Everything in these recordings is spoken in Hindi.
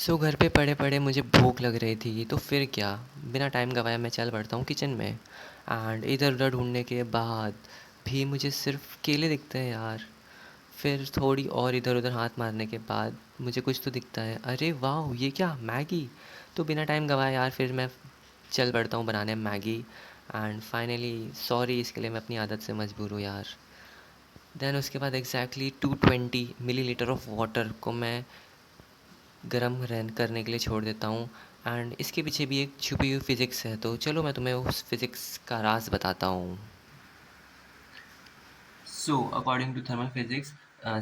सो घर पे पड़े-पड़े मुझे भूख लग रही थी, तो फिर क्या, बिना टाइम गवाए मैं चल पड़ता हूँ किचन में। एंड इधर-उधर ढूँढने के बाद भी मुझे सिर्फ़ केले दिखते हैं यार। फिर थोड़ी और इधर-उधर हाथ मारने के बाद मुझे कुछ तो दिखता है, अरे वाह! ये क्या मैगी? तो बिना टाइम गवाए यार फिर मैं चल पड़ता हूँ बनाने मैगी। एंड फाइनली सॉरी, इसके लिए मैं अपनी आदत से मजबूर हूँ यार। देन उसके बाद एग्ज़ैक्टली 220 मिलीलीटर ऑफ वाटर को मैं गर्म रहन करने के लिए छोड़ देता हूँ। एंड इसके पीछे भी एक छुपी हुई फ़िज़िक्स है, तो चलो मैं तुम्हें उस फ़िज़िक्स का राज़ बताता हूँ। So, according to thermal physics,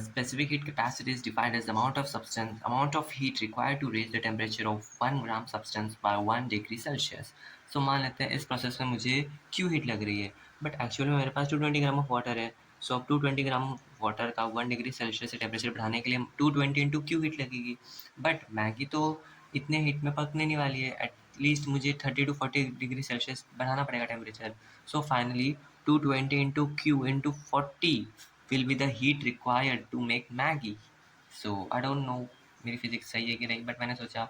specific heat capacity is defined as the amount of heat required to raise the temperature of 1 gram substance by 1 degree Celsius. So, मान लेते हैं इस प्रोसेस में मुझे Q हीट लग रही है, बट एक्चुअली में मेरे पास 220 ग्राम ऑफ वाटर है। सो अब 220 ग्राम वाटर का 1 डिग्री सेल्सियस से टेम्परेचर बढ़ाने के लिए 220 इंटू क्यू हीट लगेगी। बट मैगी तो इतने हीट में पकने नहीं वाली है, एटलीस्ट मुझे 30 to 40 डिग्री सेल्सियस बढ़ाना पड़ेगा temperature. So finally, 220 into Q into 40 will be the heat required to make Maggi. So I don't know मेरी फिजिक्स सही है कि नहीं, बट मैंने सोचा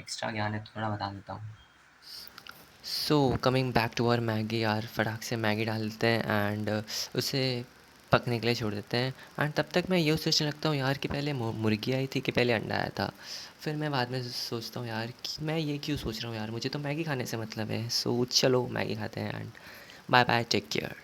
एक्स्ट्रा ज्ञान है तो थोड़ा बता देता हूँ। So coming back to our Maggi यार, फटाक से मैगी डाल देते हैं एंड उसे पकने के लिए छोड़ देते हैं। एंड तब तक मैं ये सोचने लगता हूँ यार कि पहले मुर्गी आई थी कि पहले अंडा आया था। फिर मैं बाद में सोचता हूँ यार कि मैं ये क्यों सोच रहा हूँ यार, मुझे तो मैगी खाने से मतलब है। सो चलो मैगी खाते हैं and bye bye, take care.